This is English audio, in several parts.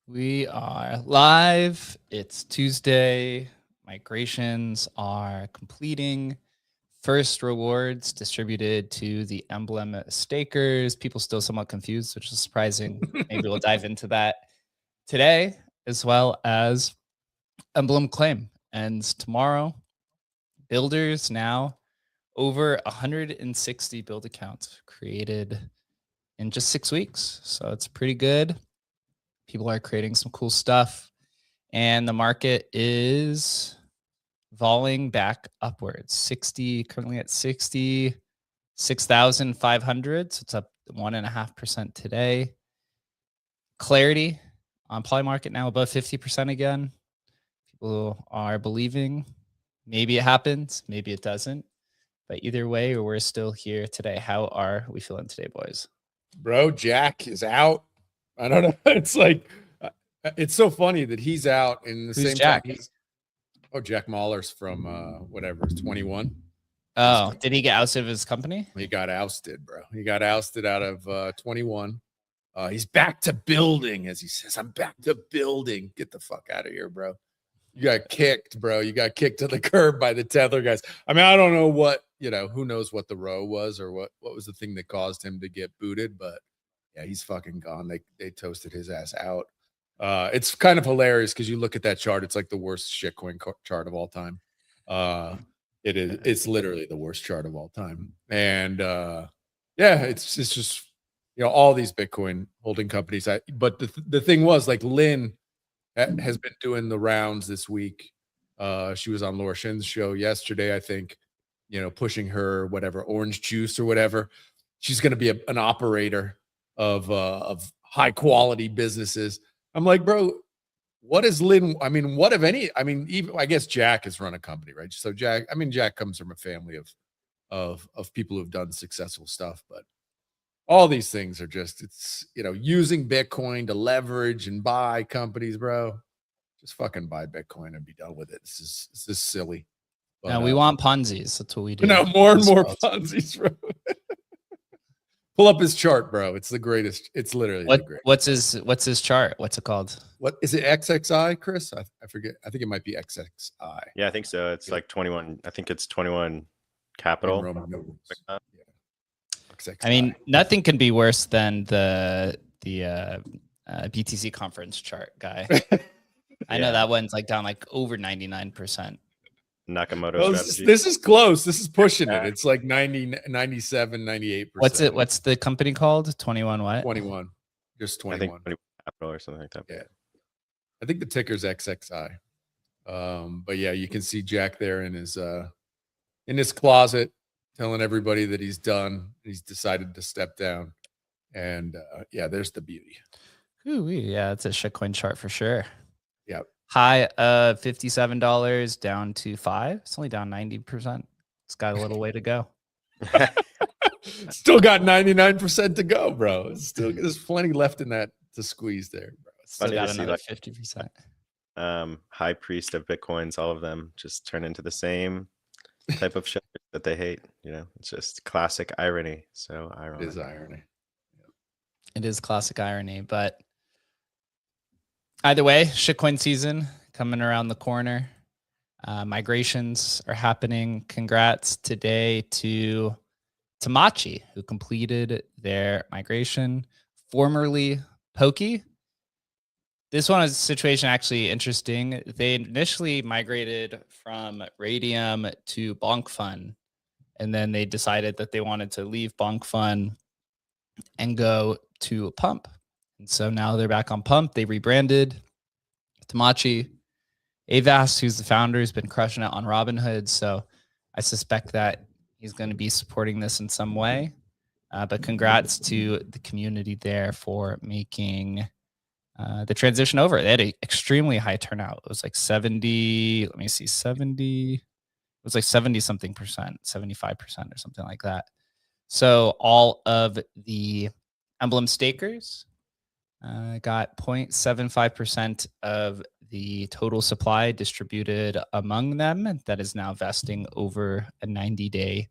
We are live. It's Tuesday. Migrations are completing. First rewards distributed to the Emblem stakers. People still somewhat confused, which is surprising. Maybe we'll dive into that today, as well as Emblem claim ends tomorrow. Builders now over 160 build accounts created in just 6 weeks. So it's pretty good. People are creating some cool stuff, and the market is volleying back upwards. Currently at 66,500. So it's up 1.5% today. Clarity on Poly Market now above 50% again. People are believing. Maybe it happens, maybe it doesn't. But either way, we're still here today. How are we feeling today, boys? Bro, Jack is out. I don't know. It's like, it's so funny that he's out in the Who's same Jack? time. Jack Mahler's from whatever, 21. Oh, did he get ousted of his company? He got ousted, bro. He got ousted out of 21. He's back to building, as he says. I'm back to building. Get the fuck out of here, bro. You got kicked, bro. You got kicked to the curb by the tether guys. I mean, I don't know what, who knows what the row was or what was the thing that caused him to get booted, but yeah, he's fucking gone. They toasted his ass out. It's kind of hilarious because you look at that chart. It's like the worst shitcoin chart of all time. It's literally the worst chart of all time. And yeah, it's just all these Bitcoin holding companies. But the thing was, like, Lynn has been doing the rounds this week. She was on Laura Shin's show yesterday, I think, pushing her whatever orange juice or whatever. She's going to be an operator of high quality businesses. I'm like, bro, what is Lynn? I mean, what if any? I mean, even I guess Jack has run a company, right? So Jack comes from a family of people who've done successful stuff, but all these things are just, it's, using Bitcoin to leverage and buy companies, bro. Just fucking buy Bitcoin and be done with it. This is silly. But, no, we want Ponzi's. That's what we do. More and more Ponzi's, bro. Pull up his chart, bro. It's the greatest. It's literally the greatest. What's his chart? What's it called? What is it? XXI, Chris? I forget. I think it might be XXI. Yeah, I think so. It's like 21. I think it's 21 capital. Yeah. I mean, nothing can be worse than the BTC conference chart guy. I know that one's like down like over 99%. Nakamoto strategy. This is close. This is pushing it. It's like 90, 97, 98%. What's the company called? 21 what? 21. Just 21. I think 21 capital or something like that. Yeah. I think the ticker's XXI. But yeah, you can see Jack there in his closet telling everybody that he's done. He's decided to step down. And yeah, there's the beauty. Ooh, yeah, it's a shitcoin chart for sure. Yeah. High of $57 down to $5. It's only down 90%. It's got a little way to go. Still got 99% to go, bro. There's plenty left in that to squeeze there, bro. Still got another 50%. High priest of Bitcoins, all of them just turn into the same type of shit that they hate. It's just classic irony. So ironic. It is irony. It is classic irony, but either way, shitcoin season coming around the corner. Migrations are happening. Congrats today to Tamachi, who completed their migration, formerly Pokey. This one is a situation actually interesting. They initially migrated from Radium to Bonk Fun, and then they decided that they wanted to leave Bonk Fun and go to Pump. And so now they're back on Pump. They rebranded. Tamachi Avas, who's the founder, has been crushing it on Robinhood. So I suspect that he's going to be supporting this in some way. But congrats to the community there for making the transition over. They had an extremely high turnout. It was like 70. Let me see, 70. It was like 70 something percent, 75% or something like that. So all of the Emblem stakers got 0.75% of the total supply distributed among them. That is now vesting over a 90-day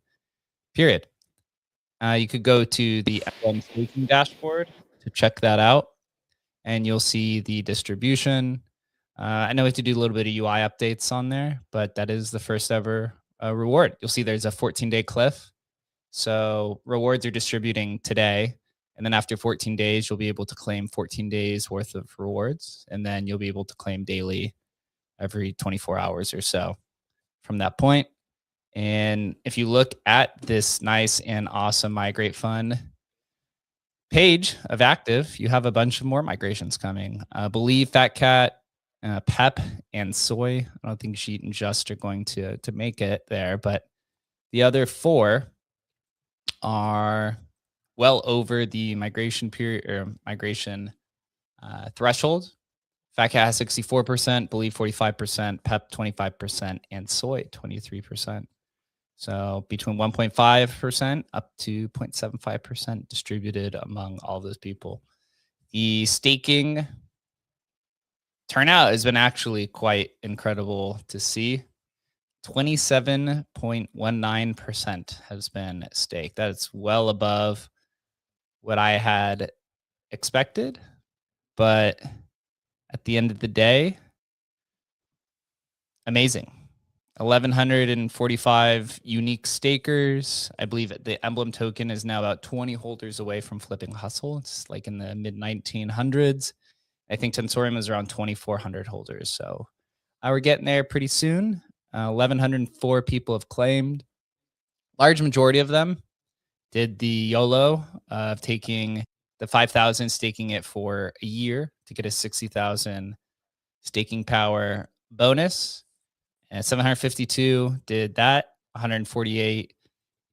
period. You could go to the Emblem staking dashboard to check that out. and you'll see the distribution. I know we have to do a little bit of UI updates on there, but that is the first ever reward. You'll see there's a 14-day cliff. So rewards are distributing today. And then after 14 days, you'll be able to claim 14 days worth of rewards. And then you'll be able to claim daily every 24 hours or so from that point. And if you look at this nice and awesome Migrate Fund page of active, you have a bunch of more migrations coming. I believe Fat Cat, Pep, and Soy. I don't think Sheet and Just are going to make it there, but the other 4 are well over the migration period or migration threshold. Fat Cat has 64%, Believe 45%, Pep 25%, and Soy 23%. So between 1.5% up to 0.75% distributed among all those people. The staking turnout has been actually quite incredible to see. 27.19% has been staked. That's well above what I had expected. But at the end of the day, amazing. 1,145 unique stakers. I believe the Emblem token is now about 20 holders away from flipping hustle. It's like in the mid 1900s. I think Tensorium is around 2,400 holders. So we're getting there pretty soon. 1,104 people have claimed. Large majority of them did the YOLO of taking the 5,000, staking it for a year to get a 60,000 staking power bonus. And 752 did that. 148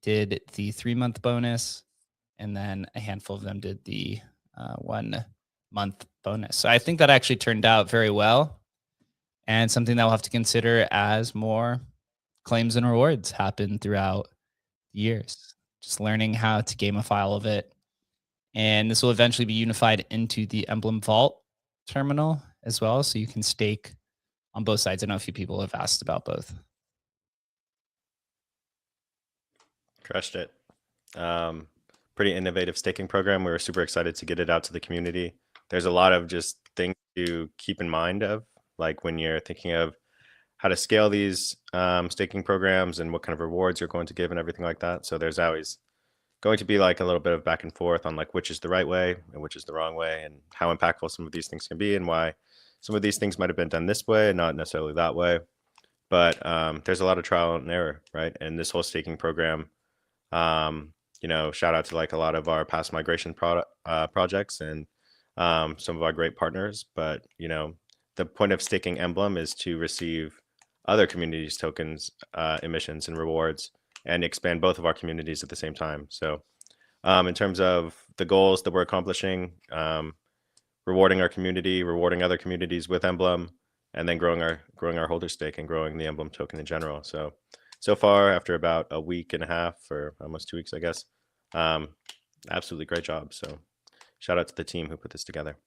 did the 3-month bonus. And then a handful of them did the 1-month bonus. So I think that actually turned out very well. And something that we'll have to consider as more claims and rewards happen throughout the years. Just learning how to gamify all of it. And this will eventually be unified into the Emblem Vault terminal as well. So you can stake on both sides. I know a few people have asked about both. Crushed it. Pretty innovative staking program. We were super excited to get it out to the community. There's a lot of just things to keep in mind of, like when you're thinking of how to scale these staking programs and what kind of rewards you're going to give and everything like that. So there's always going to be like a little bit of back and forth on like which is the right way and which is the wrong way, and how impactful some of these things can be and why some of these things might have been done this way and not necessarily that way. But there's a lot of trial and error, right? And this whole staking program, shout out to like a lot of our past migration projects and some of our great partners. But, the point of staking Emblem is to receive other communities' tokens, emissions, and rewards, and expand both of our communities at the same time. So in terms of the goals that we're accomplishing, rewarding our community, rewarding other communities with Emblem, and then growing our holder stake and growing the Emblem token in general. So far, after about a week and a half or almost 2 weeks, I guess, absolutely great job. So shout out to the team who put this together.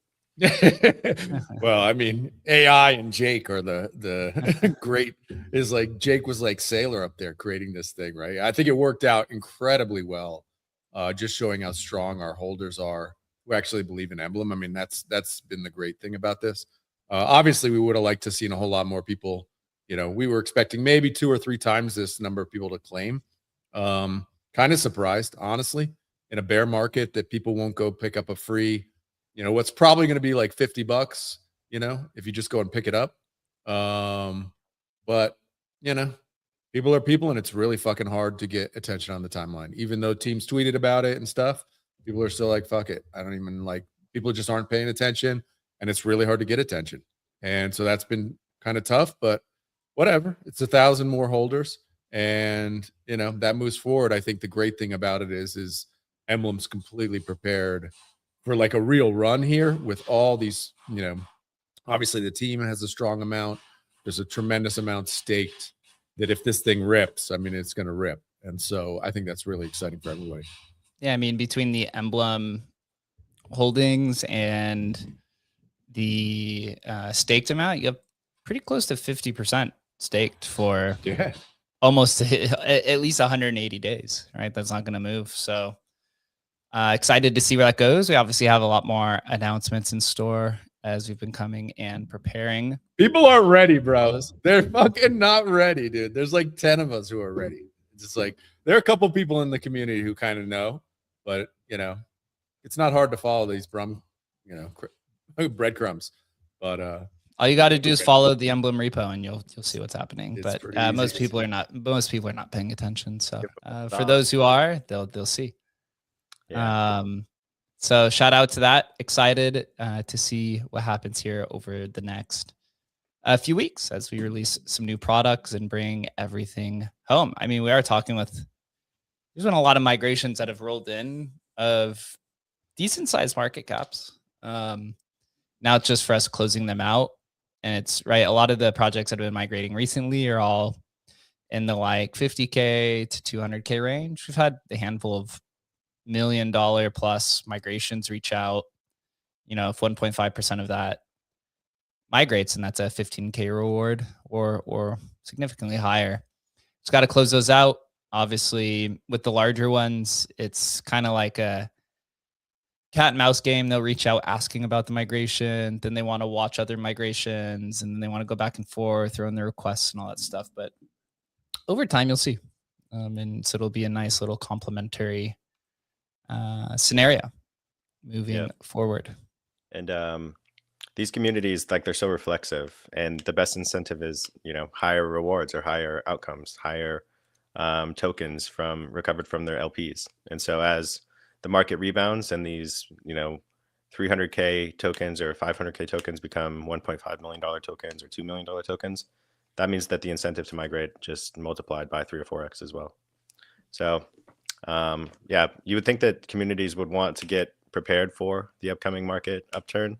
Well, I mean, AI and Jake are the great, is like Jake was like Sailor up there creating this thing, right? I think it worked out incredibly well, just showing how strong our holders are who actually believe in Emblem. I mean, that's been the great thing about this. Obviously, we would have liked to seen a whole lot more people. We were expecting maybe 2 or 3 times this number of people to claim. Kind of surprised, honestly, in a bear market that people won't go pick up a free, what's probably going to be like $50, if you just go and pick it up. But, people are people, and it's really fucking hard to get attention on the timeline. Even though teams tweeted about it and stuff, people are still like, fuck it. I don't even people just aren't paying attention, and it's really hard to get attention. And so that's been kind of tough, but whatever. It's 1,000 more holders, and, that moves forward. I think the great thing about it is Emblem's completely prepared for like a real run here with all these, obviously the team has a strong amount. There's a tremendous amount staked that if this thing rips, I mean, it's going to rip. And so I think that's really exciting for everybody. Yeah, I mean, between the Emblem holdings and the staked amount, you have pretty close to 50% staked for almost at least 180 days, right? That's not going to move. So excited to see where that goes. We obviously have a lot more announcements in store as we've been coming and preparing. People aren't ready, bro. Those. They're fucking not ready, dude. There's like 10 of us who are ready. It's just like there are a couple people in the community who kind of know, but you know, it's not hard to follow these breadcrumbs. But all you got to do is follow the Emblem repo, and you'll see what's happening. It's but pretty easy. most people are not paying attention. So for those who are, they'll see. Yeah. So shout out to that. Excited to see what happens here over the next few weeks as we release some new products and bring everything home. I mean, we are talking with, there's been a lot of migrations that have rolled in of decent sized market caps. Now it's just for us closing them out. And it's right. A lot of the projects that have been migrating recently are all in the like 50K to 200K range. We've had a handful of $1 million plus migrations reach out. You know, if 1.5% of that migrates, and that's a 15K reward or significantly higher. Just got to close those out. Obviously, with the larger ones, it's kind of like a cat and mouse game. They'll reach out asking about the migration, then they want to watch other migrations, and then they want to go back and forth, throw in their requests and all that stuff. But over time, you'll see. And so it'll be a nice little complementary scenario moving forward. And these communities, like, they're so reflexive, and the best incentive is, you know, higher rewards or higher outcomes, higher tokens recovered from their LPs. And so as the market rebounds and these, you know, 300K tokens or 500K tokens become $1.5 million tokens or $2 million tokens, that means that the incentive to migrate just multiplied by 3 or 4x as well. So yeah, you would think that communities would want to get prepared for the upcoming market upturn,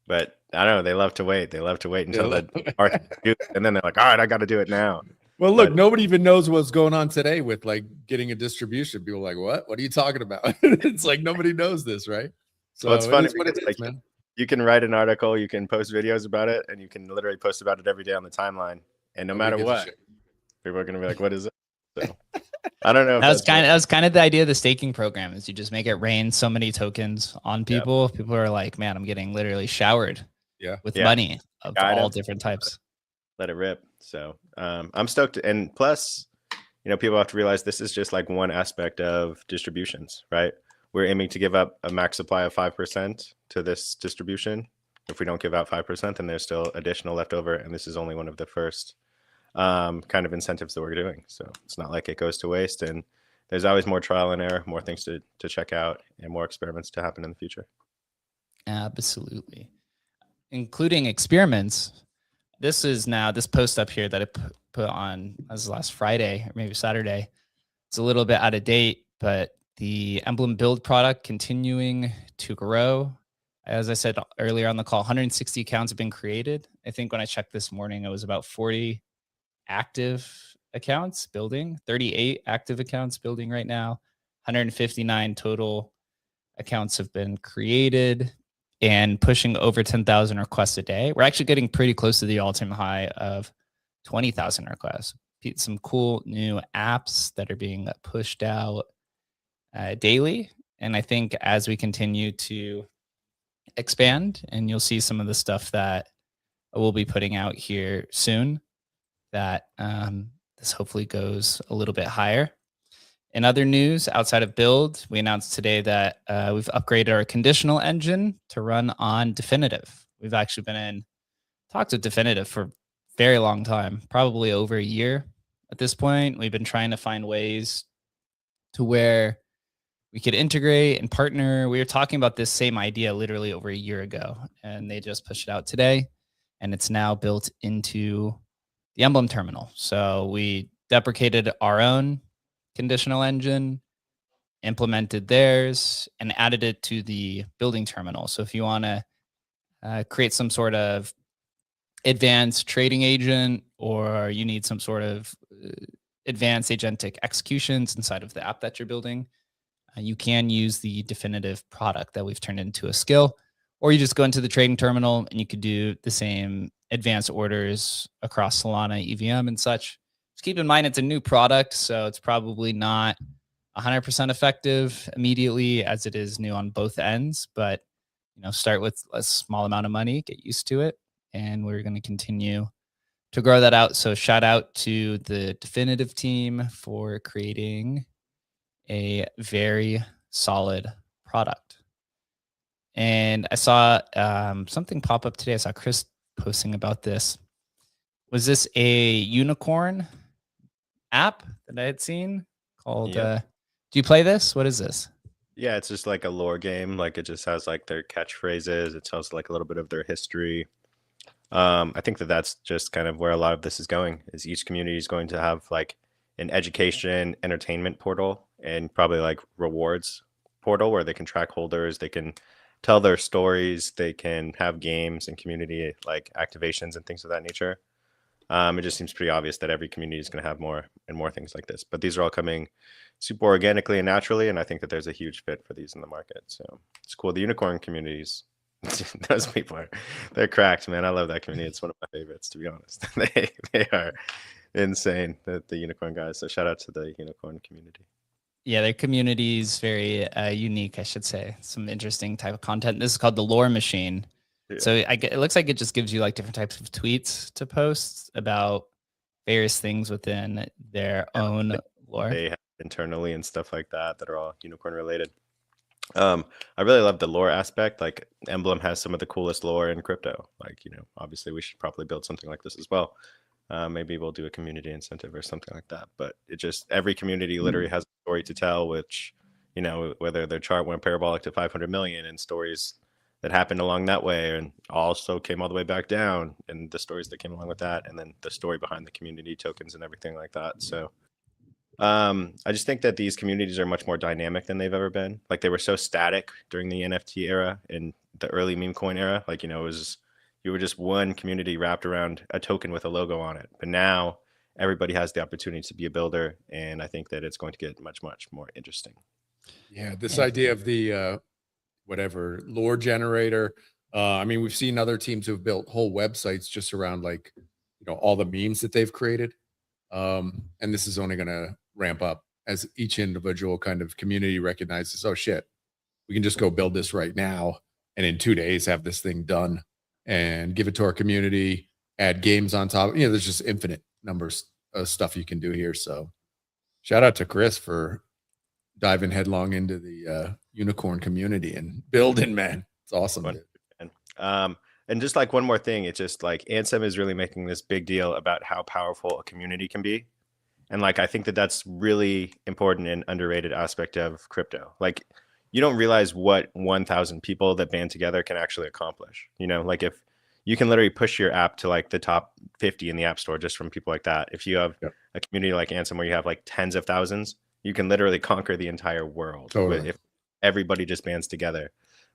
but I don't know, they love to wait. They love to wait until the market, and then they're like, all right, I got to do it now. Well, look, nobody even knows what's going on today with like getting a distribution. People are like, what? What are you talking about? It's like nobody knows this, right? So it's funny what it because, is, man. You can write an article, you can post videos about it, and you can literally post about it every day on the timeline. And no matter what, people are going to be like, what is it? So I don't know. That was kind of the idea of the staking program, is you just make it rain so many tokens on people. Yep. People are like, man, I'm getting literally showered with money of all different types. Let it rip. So I'm stoked. And plus, you know, people have to realize this is just like one aspect of distributions, right? We're aiming to give up a max supply of 5% to this distribution. If we don't give out 5%, then there's still additional left over. And this is only one of the first kind of incentives that we're doing. So it's not like it goes to waste. And there's always more trial and error, more things to check out, and more experiments to happen in the future. Absolutely. Including experiments. This post up here that I put on as last Friday or maybe Saturday. It's a little bit out of date, but the Emblem build product continuing to grow. As I said earlier on the call, 160 accounts have been created. I think when I checked this morning, it was about 40 active accounts building, 38 active accounts building right now. 159 total accounts have been created, and pushing over 10,000 requests a day. We're actually getting pretty close to the all-time high of 20,000 requests. Some cool new apps that are being pushed out daily. And I think as we continue to expand, and you'll see some of the stuff that we'll be putting out here soon, that this hopefully goes a little bit higher. In other news, outside of build, we announced today that we've upgraded our conditional engine to run on Definitive. We've actually been in talks with Definitive for a very long time, probably over a year at this point. We've been trying to find ways to where we could integrate and partner. We were talking about this same idea literally over a year ago, and they just pushed it out today, and it's now built into the Emblem terminal. So we deprecated our own conditional engine, implemented theirs, and added it to the building terminal. So if you want to create some sort of advanced trading agent, or you need some sort of advanced agentic executions inside of the app that you're building, you can use the Definitive product that we've turned into a skill, or you just go into the trading terminal and you could do the same advanced orders across Solana, EVM, and such. Just keep in mind, it's a new product, so it's probably not 100% effective immediately, as it is new on both ends. But start with a small amount of money, get used to it, and we're going to continue to grow that out. So shout out to the Definitive team for creating a very solid product. And I saw something pop up today. I saw Chris posting about this. Was this a unicorn app that I had seen called? Yep. Do you play this? What is this? Yeah, it's just like a lore game. Like it just has like their catchphrases. It tells like a little bit of their history. I think that that's just kind of where a lot of this is going. Is each community is going to have like an education, entertainment portal, and probably like rewards portal where they can track holders. They can tell their stories. They can have games and community like activations and things of that nature. It just seems pretty obvious that every community is going to have more and more things like this. But these are all coming super organically and naturally, and I think that there's a huge fit for these in the market. So it's cool. The unicorn communities, those people they're cracked, man. I love that community. It's one of my favorites, to be honest. They are insane, the unicorn guys. So shout out to the unicorn community. Yeah, their community is very unique, I should say. Some interesting type of content. This is called the Lore Machine. Yeah. So it looks like it just gives you like different types of tweets to post about various things within their own lore. They have internally and stuff like that are all unicorn related. I really love the lore aspect. Like Emblem has some of the coolest lore in crypto. Like, obviously we should probably build something like this as well. Maybe we'll do a community incentive or something like that. But it just, every community literally has a story to tell, which, whether their chart went parabolic to 500 million and stories that happened along that way and also came all the way back down, and the stories that came along with that, and then the story behind the community tokens and everything like that. So I just think that these communities are much more dynamic than they've ever been. Like they were so static during the NFT era and the early meme coin era. Like, it was, you were just one community wrapped around a token with a logo on it. But now everybody has the opportunity to be a builder. And I think that it's going to get much, much more interesting. Yeah. This idea of the, whatever lore generator. I mean, we've seen other teams who've built whole websites just around like, all the memes that they've created. And this is only going to ramp up as each individual kind of community recognizes, oh shit, we can just go build this right now. And in 2 days have this thing done and give it to our community, add games on top. There's just infinite numbers of stuff you can do here. So shout out to Chris for diving headlong into the unicorn community and building, man. It's awesome. And just like one more thing, it's just like Ansem is really making this big deal about how powerful a community can be. And like, I think that that's really important and underrated aspect of crypto. Like you don't realize what 1,000 people that band together can actually accomplish. Like if you can literally push your app to like the top 50 in the app store just from people like that. If you have a community like Ansem where you have like tens of thousands, you can literally conquer the entire world. Totally. If everybody just bands together.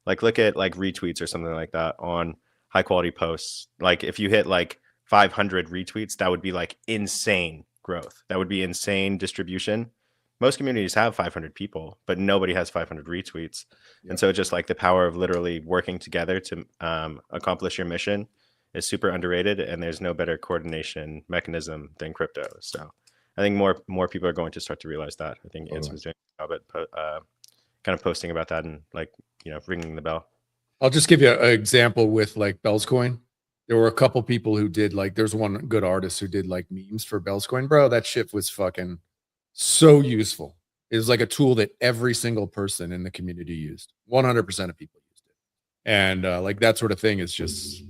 Like look at like retweets or something like that on high quality posts. Like if you hit like 500 retweets, that would be like insane growth. That would be insane distribution. Most communities have 500 people, but nobody has 500 retweets. And so just like the power of literally working together to accomplish your mission is super underrated. And there's no better coordination mechanism than crypto. So I think more people are going to start to realize that. I think Ansem is doing a job at kind of posting about that and like, ringing the bell. I'll just give you an example with like Bell's Coin. There were a couple people who did like, there's one good artist who did like memes for Bell's Coin. Bro, that shit was fucking so useful. It was like a tool that every single person in the community used. 100% of people used it. And like that sort of thing is just,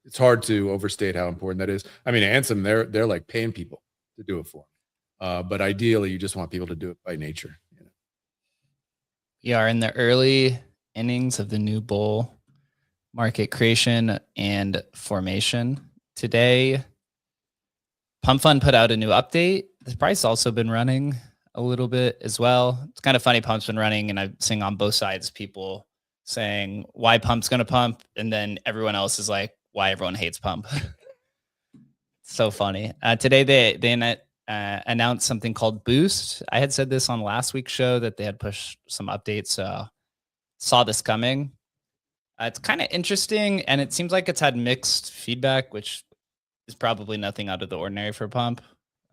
it's hard to overstate how important that is. I mean, Ansem, they're like paying people to do it for them. But ideally, you just want people to do it by nature. We are in the early innings of the new bull market creation and formation. Today, Pump Fund put out a new update. The price also been running a little bit as well. It's kind of funny. Pump's been running, and I'm seeing on both sides people saying why Pump's going to pump, and then everyone else is like why everyone hates Pump. So funny. Today they announced something called Boost. I had said this on last week's show that they had pushed some updates. Saw this coming. It's kind of interesting, and it seems like it's had mixed feedback, which is probably nothing out of the ordinary for Pump.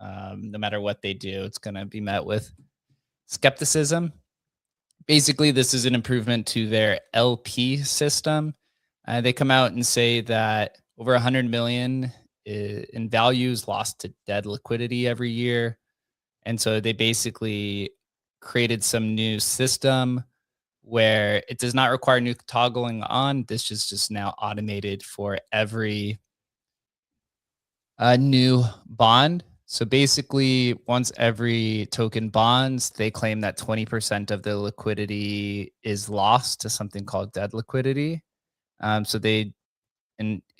No matter what they do, it's going to be met with skepticism. Basically, this is an improvement to their LP system. They come out and say that over 100 million in values lost to dead liquidity every year. And so they basically created some new system where it does not require new toggling on. This is just now automated for every new bond. So basically, once every token bonds, they claim that 20% of the liquidity is lost to something called dead liquidity. So they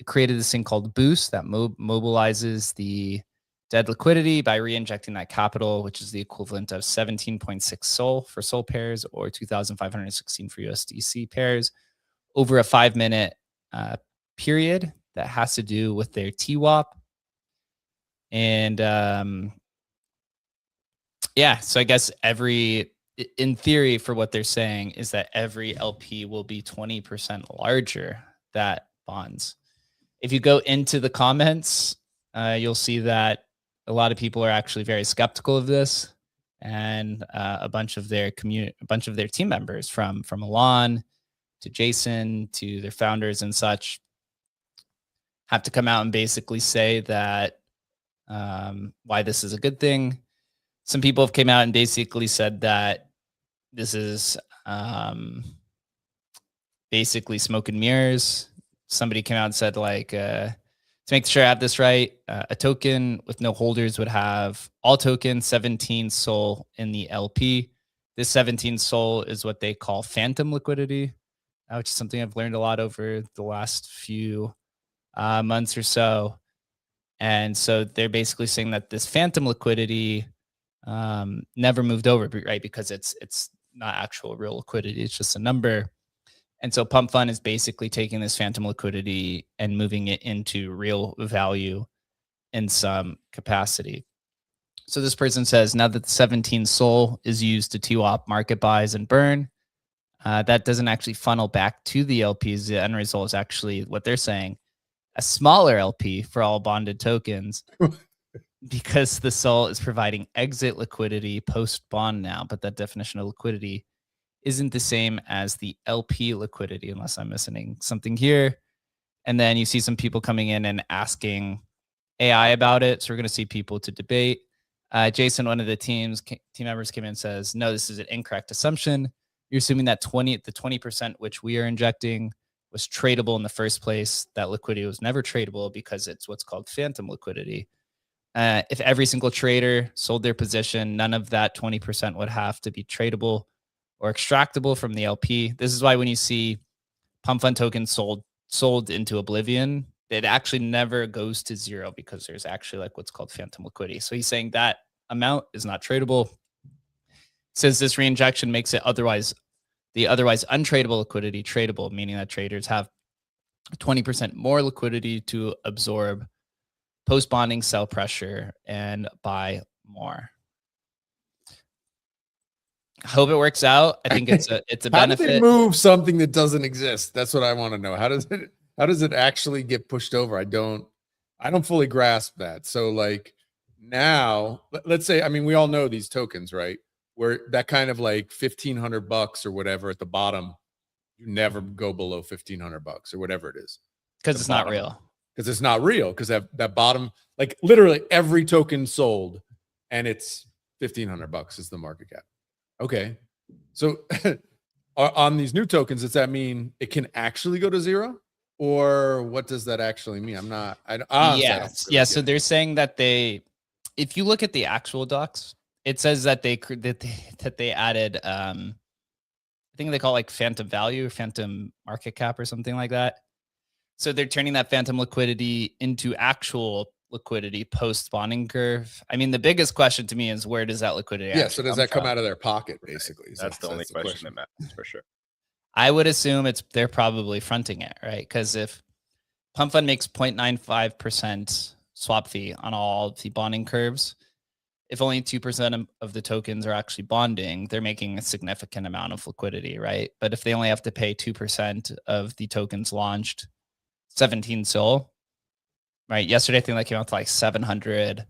created this thing called Boost that mobilizes the dead liquidity by re-injecting that capital, which is the equivalent of 17.6 SOL for SOL pairs or 2,516 for USDC pairs over a 5-minute period that has to do with their TWAP. And yeah, so I guess in theory, for what they're saying is that every LP will be 20% larger that bonds. If you go into the comments, you'll see that a lot of people are actually very skeptical of this, and a bunch of their team members, from Alon to Jason to their founders and such, have to come out and basically say that why this is a good thing. Some people have came out and basically said that this is basically smoke and mirrors. Somebody came out and said, like, to make sure I have this right, a token with no holders would have all tokens 17 SOL in the LP. This 17 SOL is what they call phantom liquidity, which is something I've learned a lot over the last few months or so. And so they're basically saying that this phantom liquidity never moved over, right? Because it's not actual real liquidity. It's just a number. And so Pump Fund is basically taking this phantom liquidity and moving it into real value in some capacity. So this person says, now that the 17 SOL is used to TWAP market buys and burn, that doesn't actually funnel back to the LPs. The end result is actually what they're saying, a smaller LP for all bonded tokens because the SOL is providing exit liquidity post bond now, but that definition of liquidity isn't the same as the LP liquidity, unless I'm missing something here. And then you see some people coming in and asking AI about it. So we're going to see people to debate. Jason, one of the team members, came in and says, no, this is an incorrect assumption. You're assuming that the 20% which we are injecting was tradable in the first place. That liquidity was never tradable because it's what's called phantom liquidity. If every single trader sold their position, none of that 20% would have to be tradable or extractable from the LP. This is why when you see Pump Fund tokens sold into oblivion, it actually never goes to zero because there's actually like what's called phantom liquidity. So he's saying that amount is not tradable. Says this reinjection makes it the otherwise untradeable liquidity tradable, meaning that traders have 20% more liquidity to absorb post-bonding sell pressure and buy more. I hope it works out. I think it's a How benefit. do they move something that doesn't exist? That's what I want to know. How does it actually get pushed over? I don't fully grasp that. So like now, let's say, I mean, we all know these tokens, right? Where that kind of like $1,500 or whatever at the bottom, you never go below $1,500 or whatever it is. Because it's not real. Because it's not real. Because that bottom, like literally every token sold, and it's $1,500 is the market cap. Okay, so on these new tokens, does that mean it can actually go to zero, or what does that actually mean? Yeah. So they're saying that if you look at the actual docs, it says that they added, I think they call it like phantom value, phantom market cap, or something like that. So they're turning that phantom liquidity into actual liquidity post bonding curve. I mean, the biggest question to me is, where does that liquidity? Yeah. So does that come out of their pocket, basically? That's the only question that matters for sure. I would assume they're probably fronting it, right? Because if Pump Fund makes 0.95% swap fee on all the bonding curves, if only 2% of the tokens are actually bonding, they're making a significant amount of liquidity, right? But if they only have to pay 2% of the tokens launched, 17 SOL, right? Yesterday, I think that came out to like 700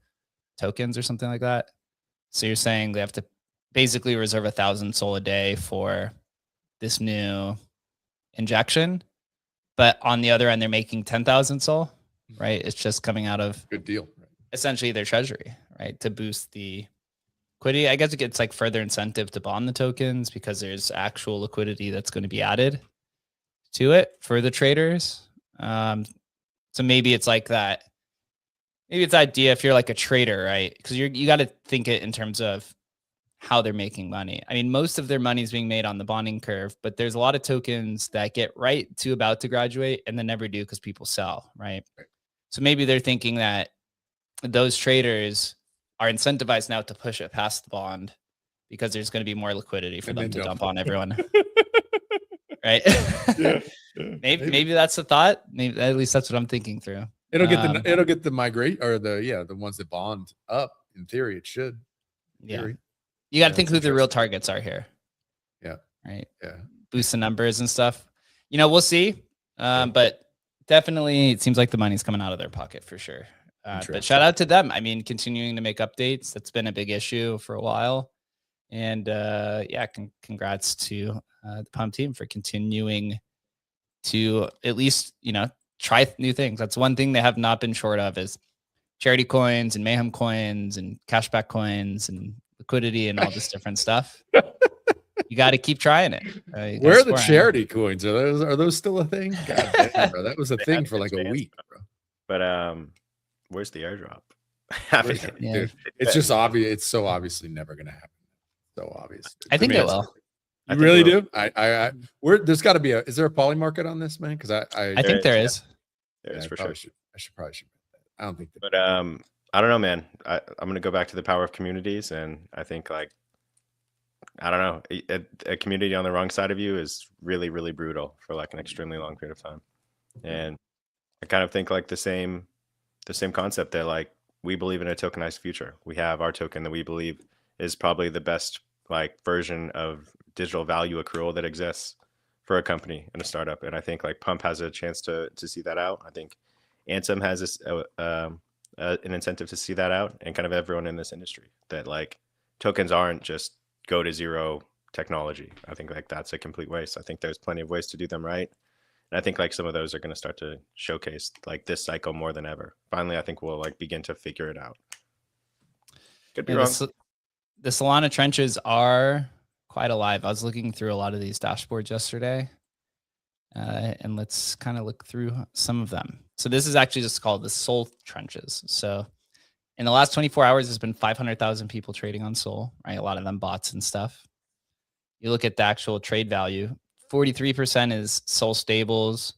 tokens or something like that. So you're saying they have to basically reserve 1,000 SOL a day for this new injection. But on the other end, they're making 10,000 SOL, right? It's just coming out of Good deal. essentially their treasury, right? To boost the liquidity. I guess it gets like further incentive to bond the tokens because there's actual liquidity that's going to be added to it for the traders. So maybe it's like that. Maybe it's the idea if you're like a trader, right? Because you got to think it in terms of how they're making money. I mean, most of their money is being made on the bonding curve, but there's a lot of tokens that get right to about to graduate and then never do because people sell, right? So maybe they're thinking that those traders are incentivized now to push it past the bond because there's going to be more liquidity for them to dump on everyone. Right? Yeah. Maybe that's the thought. Maybe at least that's what I'm thinking through. It'll get the migrate or the ones that bond up. In theory, it should. Yeah. You got to think who the real targets are here. Yeah. Right. Yeah. Boost the numbers and stuff. We'll see. But definitely it seems like the money's coming out of their pocket for sure. But shout out to them. I mean, continuing to make updates. That's been a big issue for a while. And congrats to the Pump team for continuing to at least, try new things. That's one thing they have not been short of is charity coins and mayhem coins and cashback coins and liquidity and all this different stuff. You got to keep trying it. Where are the charity coins? Are those still a thing? God damn, bro. That was a thing for like a week, bro. But where's the airdrop? Dude, it's just obvious. It's so obviously never gonna happen. So obvious. I think it will. You really do? There's got to be is there a poly market on this, man? Because I think there is. There is for sure. I should probably. I don't think. But I don't know, man. I'm gonna go back to the power of communities, and I think like I don't know, a community on the wrong side of you is really, really brutal for like an extremely long period of time. And I kind of think like the same concept that like we believe in a tokenized future. We have our token that we believe is probably the best like version of digital value accrual that exists for a company and a startup. And I think like Pump has a chance to see that out. I think Ansem has this an incentive to see that out, and kind of everyone in this industry that like tokens aren't just go to zero technology. I think like that's a complete waste. I think there's plenty of ways to do them right. And I think like some of those are going to start to showcase like this cycle more than ever. Finally, I think we'll like begin to figure it out. Could be wrong. The Solana trenches are quite alive. I was looking through a lot of these dashboards yesterday, and let's kind of look through some of them. So this is actually just called the Sol trenches. So in the last 24 hours, there's been 500,000 people trading on Sol, right? A lot of them bots and stuff. You look at the actual trade value, 43% is Sol stables,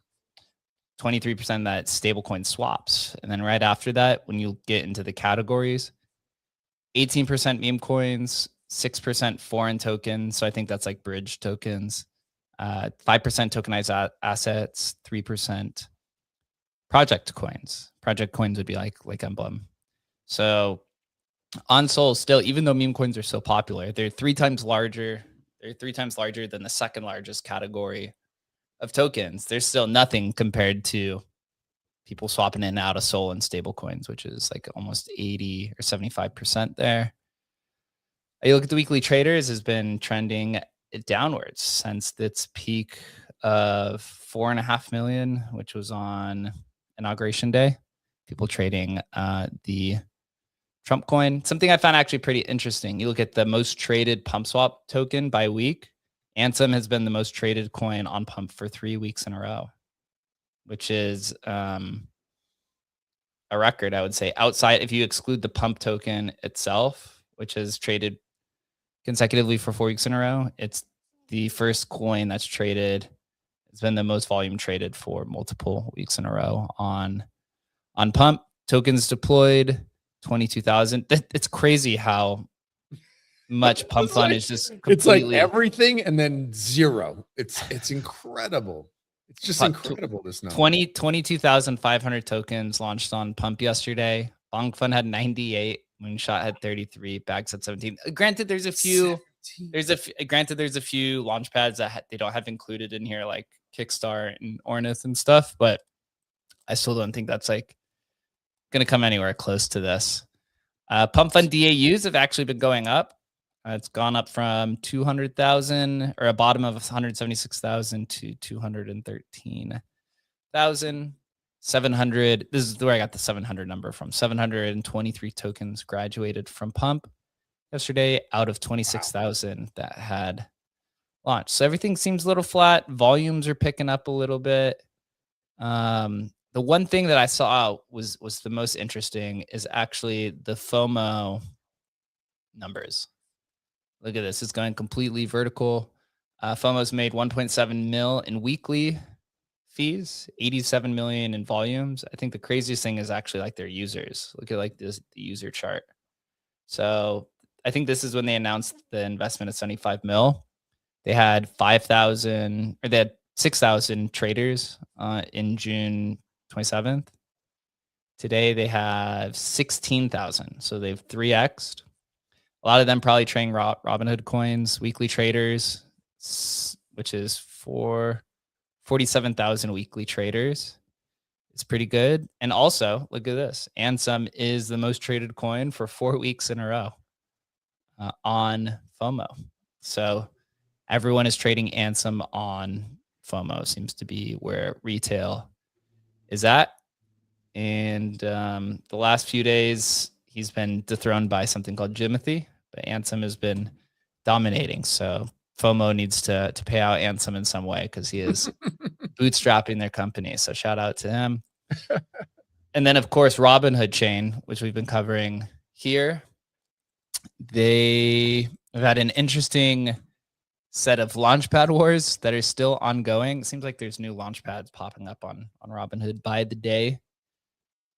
23% that stablecoin swaps. And then right after that, when you get into the categories, 18% meme coins, 6% foreign tokens. So I think that's like bridge tokens, 5% tokenized assets, 3% project coins. Project coins would be like Emblem. So on Sol still, even though meme coins are so popular, they're 3 times larger. They're 3 times larger than the second largest category of tokens. There's still nothing compared to people swapping in and out of Sol and stable coins, which is like almost 80 or 75% there. You look at the weekly traders has been trending downwards since its peak of 4.5 million, which was on inauguration day. People trading the Trump coin. Something I found actually pretty interesting. You look at the most traded Pump Swap token by week. Ansem has been the most traded coin on Pump for 3 weeks in a row, which is a record, I would say. Outside, if you exclude the Pump token itself, which has traded consecutively for 4 weeks in a row, it's the first coin that's traded. It's been the most volume traded for multiple weeks in a row on Pump. Tokens deployed, 22,000. It's crazy how much Pump Fund is just completely... It's like everything and then zero. It's incredible. It's just incredible, this number. 22,500 tokens launched on Pump yesterday. Bong Fund had 98. Moonshot had 33. Bags had 17. Granted, there's a few launch pads that they don't have included in here, like Kickstart and Ornith and stuff, but I still don't think that's like going to come anywhere close to this. Pump Fund DAUs have actually been going up. It's gone up from 200,000 or a bottom of 176,000 to 213,700. This is where I got the 700 number from. 723 tokens graduated from pump yesterday out of 26,000 that had launched. So everything seems a little flat. Volumes are picking up a little bit. The one thing that I saw was the most interesting is actually the FOMO numbers. Look at this. It's going completely vertical. FOMO's made 1.7 mil in weekly fees, 87 million in volumes. I think the craziest thing is actually like their users. Look at like this, the user chart. So I think this is when they announced the investment of 75 mil. They had 5,000 or they had 6,000 traders in June 27th. Today they have 16,000. So they've 3x'd. A lot of them probably trading Robinhood coins, weekly traders, which is 47,000 weekly traders. It's pretty good. And also, look at this. Ansem is the most traded coin for 4 weeks in a row on FOMO. So everyone is trading Ansem on FOMO. Seems to be where retail is at. And the last few days, he's been dethroned by something called Jimothy, but Ansem has been dominating. So FOMO needs to pay out Ansem in some way because he is bootstrapping their company. So shout out to him. And then, of course, Robinhood Chain, which we've been covering here. They have had an interesting set of launchpad wars that are still ongoing. It seems like there's new launchpads popping up on Robinhood by the day.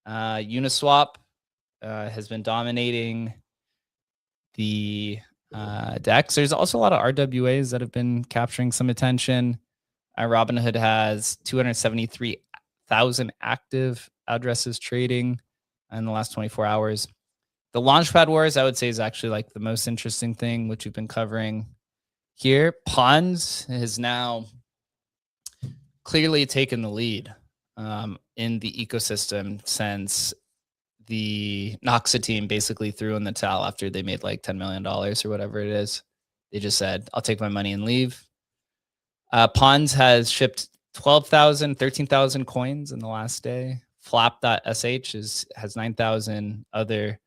Uniswap has been dominating the DEX. There's also a lot of RWAs that have been capturing some attention. Robinhood has 273,000 active addresses trading in the last 24 hours. The launchpad wars, I would say, is actually like the most interesting thing, which we've been covering here. Pons has now clearly taken the lead in the ecosystem since the Noxa team basically threw in the towel after they made like $10 million or whatever it is. They just said, I'll take my money and leave. Pons has shipped 12,000, 13,000 coins in the last day. Flap.sh has 9,000 other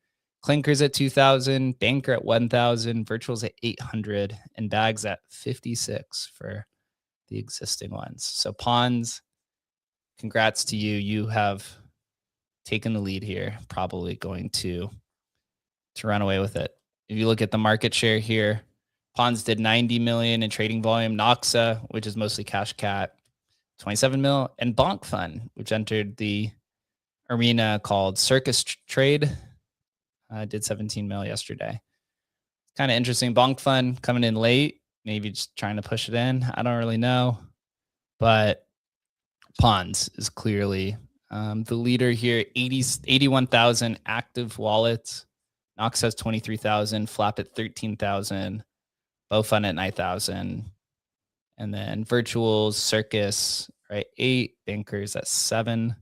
clinkers at 2,000, Banker at 1,000, Virtuals at 800, and Bags at 56 for the existing ones. So Pons, congrats to you. You have taken the lead here, probably going to run away with it. If you look at the market share here, Pons did 90 million in trading volume. Noxa, which is mostly Cash Cat, 27 mil, and Bonk Fund, which entered the arena called Circus Trade, did 17 mil yesterday. Kind of interesting. Bonk Fund coming in late, maybe just trying to push it in. I don't really know, but Pons is clearly the leader here. 81,000 active wallets. Nox has 23,000, Flap at 13,000, BowFund at 9,000, and then Virtuals, Circus, right, 8, Bankers at 7,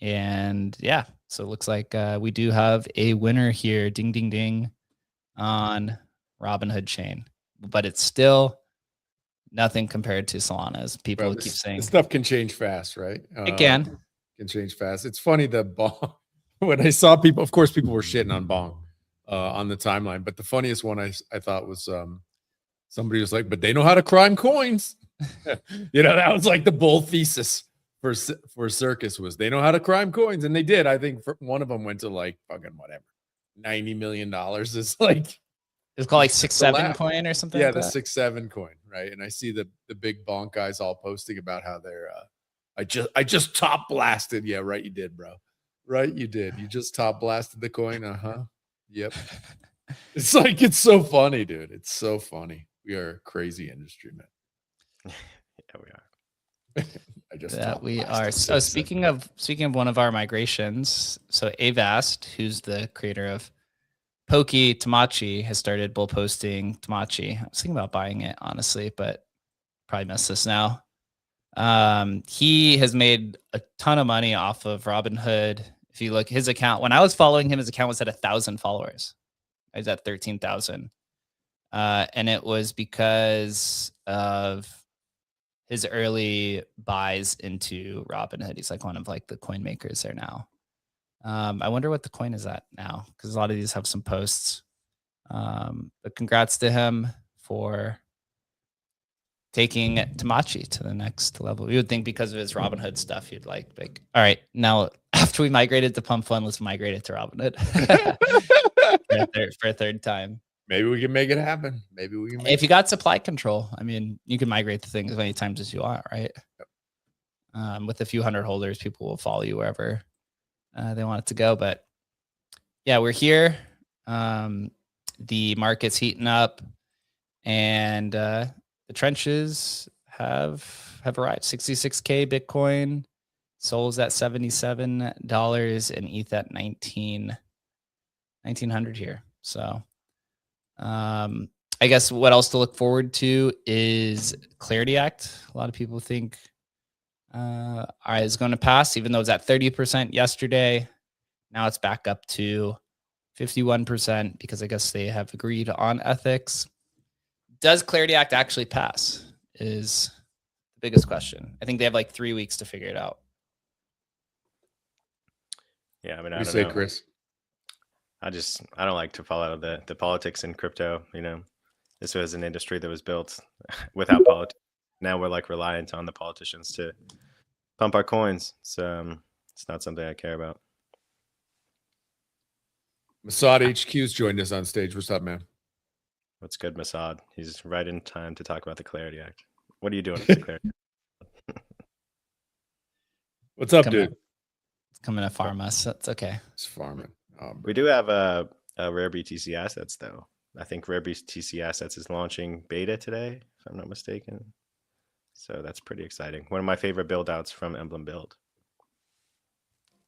and yeah, so it looks like we do have a winner here. Ding, ding, ding, on Robinhood Chain, but it's still nothing compared to Solana's. People keep saying this stuff can change fast, right? It can change fast. It's funny the Bonk. When I saw people, of course, people were shitting on Bonk on the timeline, but the funniest one I thought was somebody was like, "But they know how to crime coins." That was like the bold thesis for Circus was they know how to crime coins, and they did. I think one of them went to like fucking whatever, $90 million. Is like it's called like 6-7 coin or something. Yeah, like the that. 6-7 coin, right? And I see the big Bonk guys all posting about how they're I just top blasted. Yeah, right, you did, bro. Right, you did. You just top blasted the coin. Yep. It's like, it's so funny, dude. It's so funny. We are a crazy industry, man. Yeah, we are. We are. So speaking of one of our migrations, so Avast, who's the creator of Pokey Tamachi, has started bull posting Tamachi. I was thinking about buying it, honestly, but probably missed this now. He has made a ton of money off of Robinhood. If you look his account, when I was following him, his account was at 1,000 followers. He's at 13,000. and it was because of his early buys into Robinhood. He's like one of like the coin makers there now. I wonder what the coin is at now, because a lot of these have some posts. But congrats to him for taking Tamachi to the next level. You would think because of his Robinhood stuff, you'd like, all right, now after we migrated to Pump Fund, let's migrate it to Robinhood for a third time. Maybe we can make it happen. Maybe we can. If you got supply control, I mean, you can migrate the thing as many times as you want, right? Yep. With a few hundred holders, people will follow you wherever they want it to go. But yeah, we're here. The market's heating up, and the trenches have arrived. 66K Bitcoin, Sol's at $77, and ETH at 1900 here. So I guess what else to look forward to is Clarity Act. A lot of people think is going to pass, even though it's at 30% yesterday. Now it's back up to 51% because I guess they have agreed on ethics. Does Clarity Act actually pass is the biggest question. I think they have like 3 weeks to figure it out. Yeah, I mean, I don't know, Chris. I don't like to follow the politics in crypto. This was an industry that was built without politics. Now we're like reliant on the politicians to pump our coins. So it's not something I care about. Mossad HQ's joined us on stage. What's up, man? What's good, Mossad? He's right in time to talk about the Clarity Act. What are you doing with the Clarity Act? What's up, dude? It's coming to farm us. That's okay. It's farming. We do have a Rare BTC Assets, though. I think Rare BTC Assets is launching beta today, if I'm not mistaken. So that's pretty exciting. One of my favorite build outs from Emblem Build.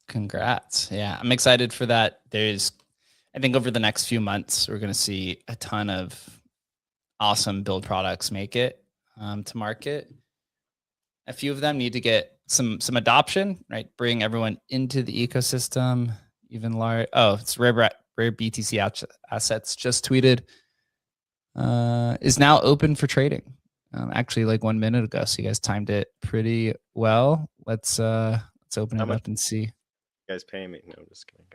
Congrats. Yeah, I'm excited for that. I think over the next few months, we're going to see a ton of awesome build products make it to market. A few of them need to get some adoption, right? Bring everyone into the ecosystem. Even large. Oh, it's Rare BTC Assets just tweeted is now open for trading. Actually, like 1 minute ago. So you guys timed it pretty well. Let's open it up and see. You guys paying me? No, I'm just kidding.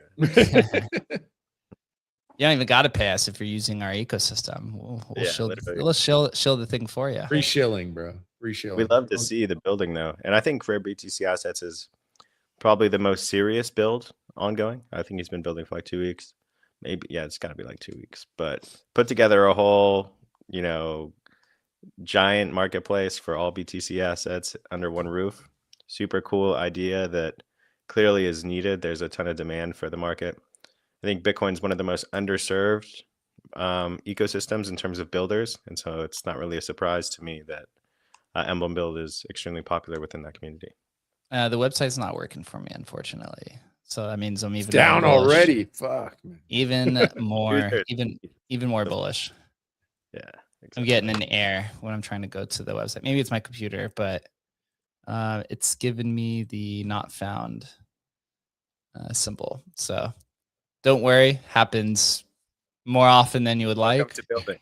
You don't even got to pay us if you're using our ecosystem. We'll shill the thing for you. Free shilling, bro. Free shilling. We love to see the building, though. And I think Rare BTC Assets is probably the most serious build ongoing. I think he's been building for like 2 weeks. Maybe, yeah, it's got to be like 2 weeks. But put together a whole, giant marketplace for all BTC assets under one roof. Super cool idea that clearly is needed. There's a ton of demand for the market. I think Bitcoin's one of the most underserved ecosystems in terms of builders. And so it's not really a surprise to me that Emblem Build is extremely popular within that community. The website's not working for me, unfortunately. So that means I'm even down already. Fuck, man. Even more, even more bullish. Yeah, exactly. I'm getting an error when I'm trying to go to the website. Maybe it's my computer, but it's given me the not found symbol. So don't worry, happens more often than you would like. Welcome to building.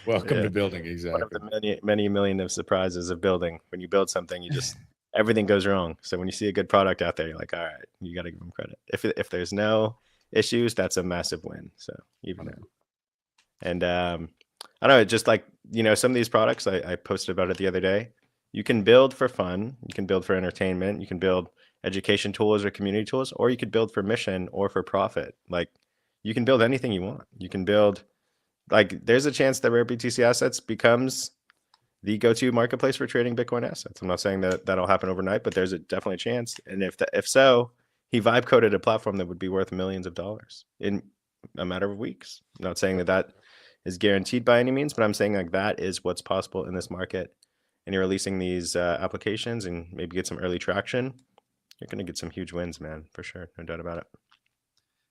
Welcome to building, exactly. One of the many million of surprises of building. When you build something, you just everything goes wrong. So when you see a good product out there, you're like, all right, you got to give them credit. If there's no issues, that's a massive win. So even know. And I don't know, just like some of these products, I posted about it the other day. You can build for fun, you can build for entertainment, you can build education tools or community tools, or you could build for mission or for profit. Like you can build anything you want. You can build, like there's a chance that Rare BTC Assets becomes the go-to marketplace for trading Bitcoin assets. I'm not saying that that'll happen overnight, but there's definitely a chance. And if so, he vibe coded a platform that would be worth millions of dollars in a matter of weeks. I'm not saying that is guaranteed by any means, but I'm saying like that is what's possible in this market. And you're releasing these applications and maybe get some early traction. You're going to get some huge wins, man, for sure. No doubt about it.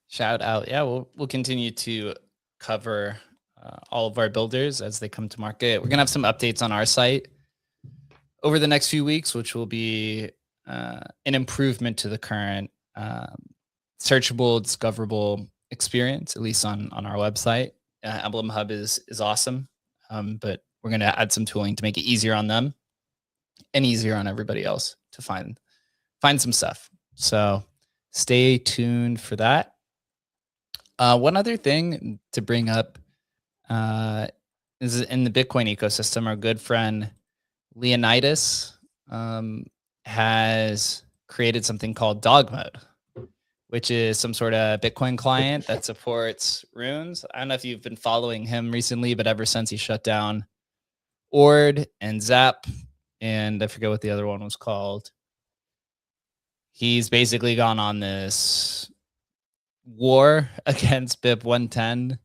Shout out. Yeah, we'll continue to cover all of our builders as they come to market. We're going to have some updates on our site over the next few weeks, which will be an improvement to the current searchable, discoverable experience, at least on our website. Emblem Hub is awesome, but we're going to add some tooling to make it easier on them and easier on everybody else to find some stuff. So stay tuned for that. One other thing to bring up is in the Bitcoin ecosystem, our good friend Leonidas has created something called Dog Mode, which is some sort of Bitcoin client that supports runes. I don't know if you've been following him recently, but ever since he shut down Ord and Zap, and I forget what the other one was called, he's basically gone on this war against BIP 110.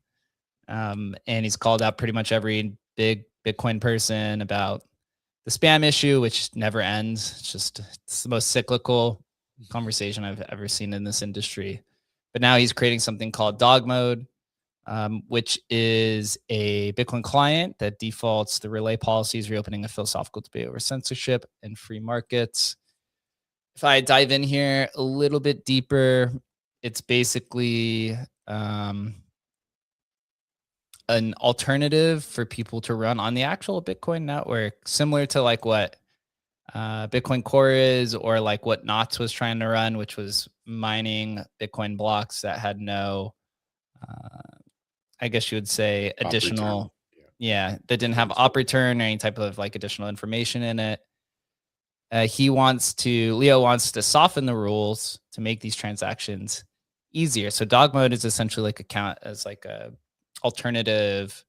And he's called out pretty much every big Bitcoin person about the spam issue, which never ends. It's the most cyclical conversation I've ever seen in this industry. But now he's creating something called Dog Mode, which is a Bitcoin client that defaults the relay policies, reopening a philosophical debate over censorship and free markets. If I dive in here a little bit deeper, it's basically an alternative for people to run on the actual Bitcoin network, similar to like what Bitcoin Core is, or like what Knots was trying to run, which was mining Bitcoin blocks that had no, I guess you would say, additional, that didn't have op return or any type of like additional information in it. Leo wants to soften the rules to make these transactions easier. So Dog Mode is essentially like a alternative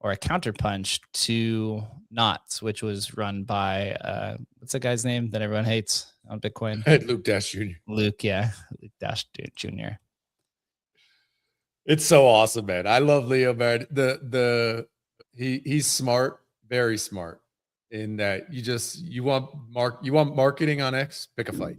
or a counterpunch to Knots, which was run by what's the guy's name that everyone hates on Bitcoin? Luke Dash Jr. Luke Dash Jr. It's so awesome, man. I love Leo, man. He's smart, very smart. In that you want marketing on X, pick a fight.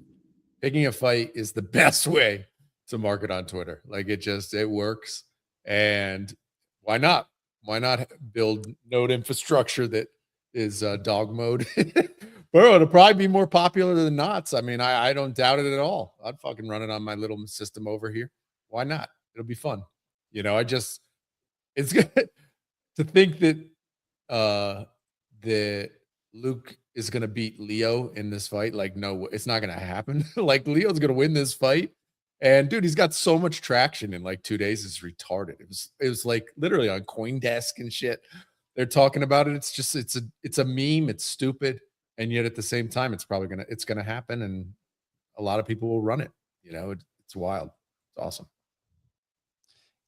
Picking a fight is the best way to market on Twitter. Like it works. And why not? Why not build node infrastructure that is Dog Mode? Bro, it'll probably be more popular than Knots. I mean, I don't doubt it at all. I'd fucking run it on my little system over here. Why not? It'll be fun. It's good to think that Luke is going to beat Leo in this fight. Like, no, it's not going to happen. Like, Leo's going to win this fight. And dude, he's got so much traction in like 2 days. It's retarded. It was like literally on CoinDesk and shit. They're talking about it. It's a meme. It's stupid. And yet at the same time, it's going to happen. And a lot of people will run it. It's wild. It's awesome.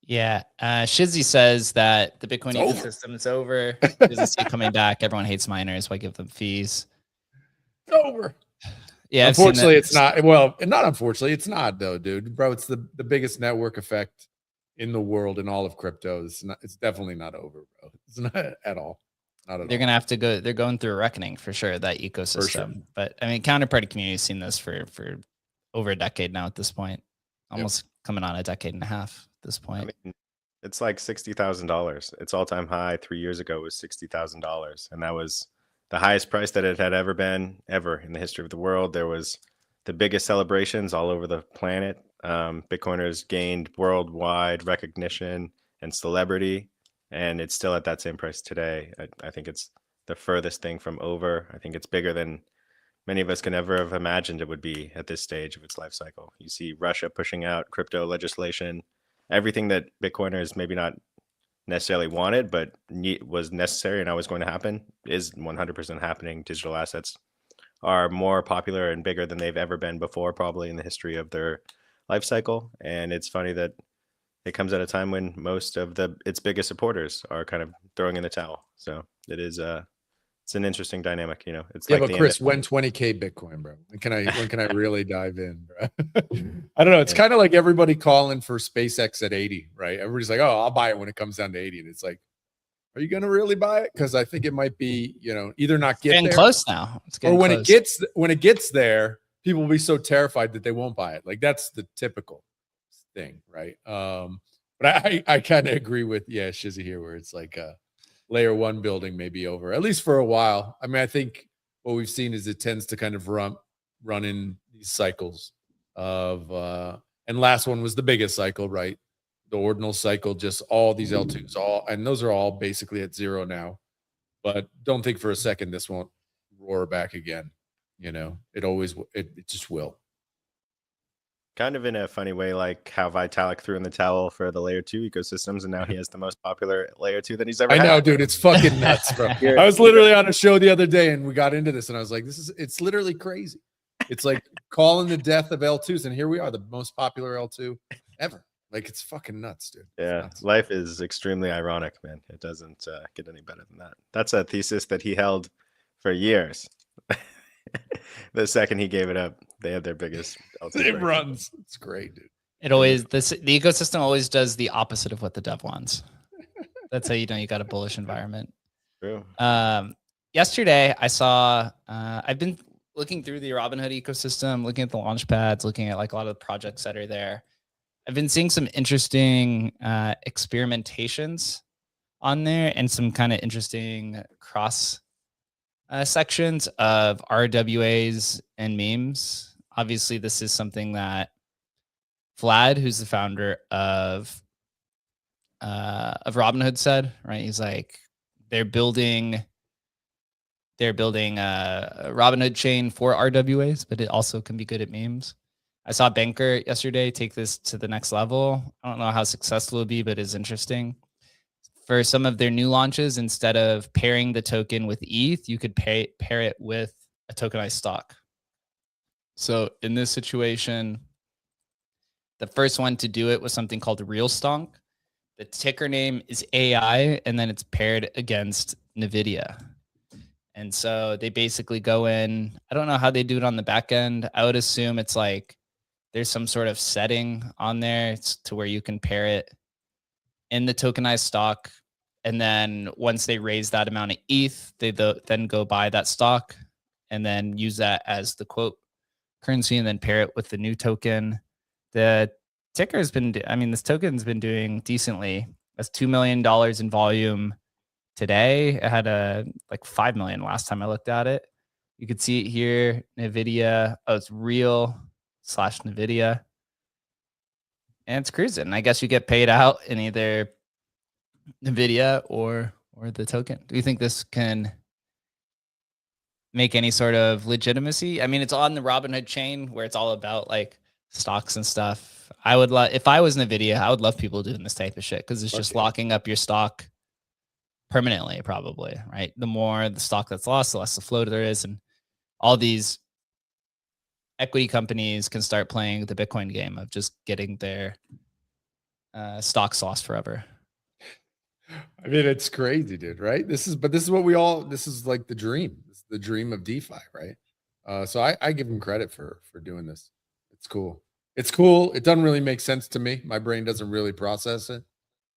Yeah. Shizzy says that the Bitcoin ecosystem is over. Doesn't see it coming back. Everyone hates miners. Why give them fees? It's over. Yeah. Unfortunately, it's not. Well, not unfortunately, it's not though, dude. Bro, it's the biggest network effect in the world in all of crypto. It's definitely not over, bro. It's not at all. Not at all. They're gonna have to go. They're going through a reckoning for sure. That ecosystem. For sure. But I mean, counterparty community has seen this for over a decade now. At this point, almost coming on a decade and a half. This point, I mean, it's like $60,000. Its all-time high 3 years ago was $60,000, and that was the highest price that it had ever been in the history of the world. There was the biggest celebrations all over the planet. Bitcoiners gained worldwide recognition and celebrity, and it's still at that same price today. I think it's the furthest thing from over. I think it's bigger than many of us can ever have imagined it would be at this stage of its life cycle. You see Russia pushing out crypto legislation. Everything that Bitcoiners maybe not necessarily wanted, but was necessary and always going to happen is 100% happening. Digital assets are more popular and bigger than they've ever been before, probably in the history of their life cycle. And it's funny that it comes at a time when most of its biggest supporters are kind of throwing in the towel. So it is it's an interesting dynamic, It's but Chris, when 20K Bitcoin, bro? When can I really dive in, bro? I don't know. It's kind of like everybody calling for SpaceX at 80, right? Everybody's like, "Oh, I'll buy it when it comes down to 80," and it's like, are you gonna really buy it? Because I think it might be, either not getting there, close now. It's getting or when close. it gets there, people will be so terrified that they won't buy it. Like that's the typical thing, right? But I kind of agree with Shizzy here, where it's like layer one building may be over, at least for a while. I mean, I think what we've seen is it tends to kind of run in these cycles of and last one was the biggest cycle, right? the ordinal cycle, just all these L2s, and those are all basically at 0 now. But don't think for a second this won't roar back again. It just will. Kind of in a funny way, like how Vitalik threw in the towel for the layer 2 ecosystems, and now he has the most popular layer 2 that he's ever had. I know, dude. It's fucking nuts, bro. I was literally on a show the other day and we got into this and I was like, it's literally crazy. It's like calling the death of L2s, and here we are, the most popular L2 ever. Like, it's fucking nuts, dude. Yeah, nuts. Life is extremely ironic, man. It doesn't get any better than that. That's a thesis that he held for years. The second he gave it up, they had their biggest It runs. It's great, dude. The ecosystem always does the opposite of what the dev wants. That's how you know you got a bullish environment. True. Yesterday I saw I've been looking through the Robinhood ecosystem, looking at the launch pads, looking at like a lot of the projects that are there. I've been seeing some interesting experimentations on there and some kind of interesting cross sections of RWAs and memes. Obviously, this is something that Vlad, who's the founder of Robinhood, said, right? He's like, they're building a Robinhood chain for RWAs, but it also can be good at memes. I saw Banker yesterday take this to the next level. I don't know how successful it'll be, but it's interesting. For some of their new launches, instead of pairing the token with ETH, you could pair it with a tokenized stock. So in this situation, the first one to do it was something called Real Stonk. The ticker name is AI, and then it's paired against NVIDIA. And so they basically go in. I don't know how they do it on the back end. I would assume it's like there's some sort of setting on there to where you can pair it in the tokenized stock. And then once they raise that amount of ETH, they then go buy that stock and then use that as the quote currency and then pair it with the new token. The ticker has been, this token's been doing decently. That's $2 million in volume today. It had like 5 million last time I looked at it. You could see it here, NVIDIA. Oh, it's real/NVIDIA. And it's cruising. I guess you get paid out in either NVIDIA or the token. Do you think this can make any sort of legitimacy? I mean, it's on the Robinhood chain where it's all about like stocks and stuff. I would love, if I was NVIDIA, I would love people doing this type of shit because it's just locking up your stock permanently, probably, right? The more the stock that's lost, the less the float there is. And all these equity companies can start playing the Bitcoin game of just getting their stocks lost forever. I mean, it's crazy, dude, right? This is like the dream. This is the dream of DeFi, right? So I give them credit for doing this. It's cool. It's cool. It doesn't really make sense to me. My brain doesn't really process it,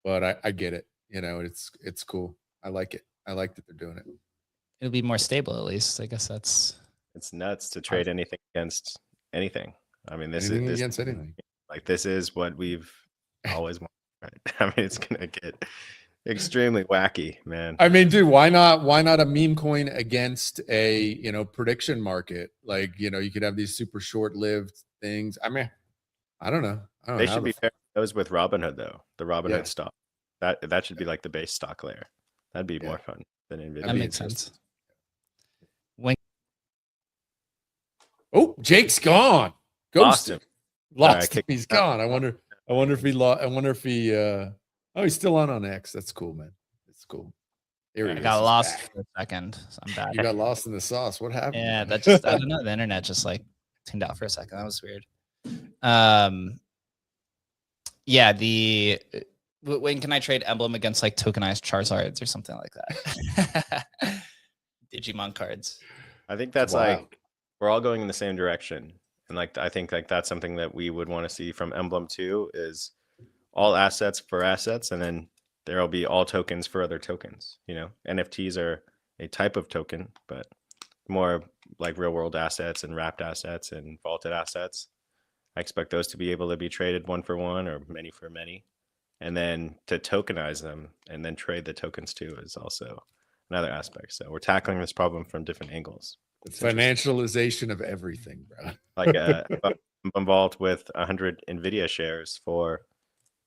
but I get it. It's cool. I like it. I like that they're doing it. It'll be more stable, at least. I guess it's nuts to trade anything against anything. I mean, this anything is against anything. Like, this is what we've always wanted, right? I mean, it's gonna get extremely wacky, man. I mean, dude, why not a meme coin against a prediction market? Like, you could have these super short-lived things. I mean, I don't know. They should be pairing those with Robinhood, though. The Robinhood stock. That should be like the base stock layer. That'd be more fun than NVIDIA. That makes sense. Oh, Jake's gone. Lost him. Lost him. He's gone. I wonder if he lost. I wonder if he. Oh, he's still on X. That's cool, man. It's cool. I got lost for a second. So I'm bad. You got lost in the sauce. What happened? Yeah, I don't know. The internet just like tuned out for a second. That was weird. Yeah. When can I trade Emblem against like tokenized Charizards or something like that? Digimon cards. I think that's like we're all going in the same direction, and like I think like that's something that we would want to see from Emblem too. Is all assets for assets, and then there will be all tokens for other tokens. NFTs are a type of token, but more like real world assets and wrapped assets and vaulted assets. I expect those to be able to be traded one for one or many for many. And then to tokenize them and then trade the tokens too is also another aspect. So we're tackling this problem from different angles. It's financialization of everything, bro. Like a vault with 100 NVIDIA shares for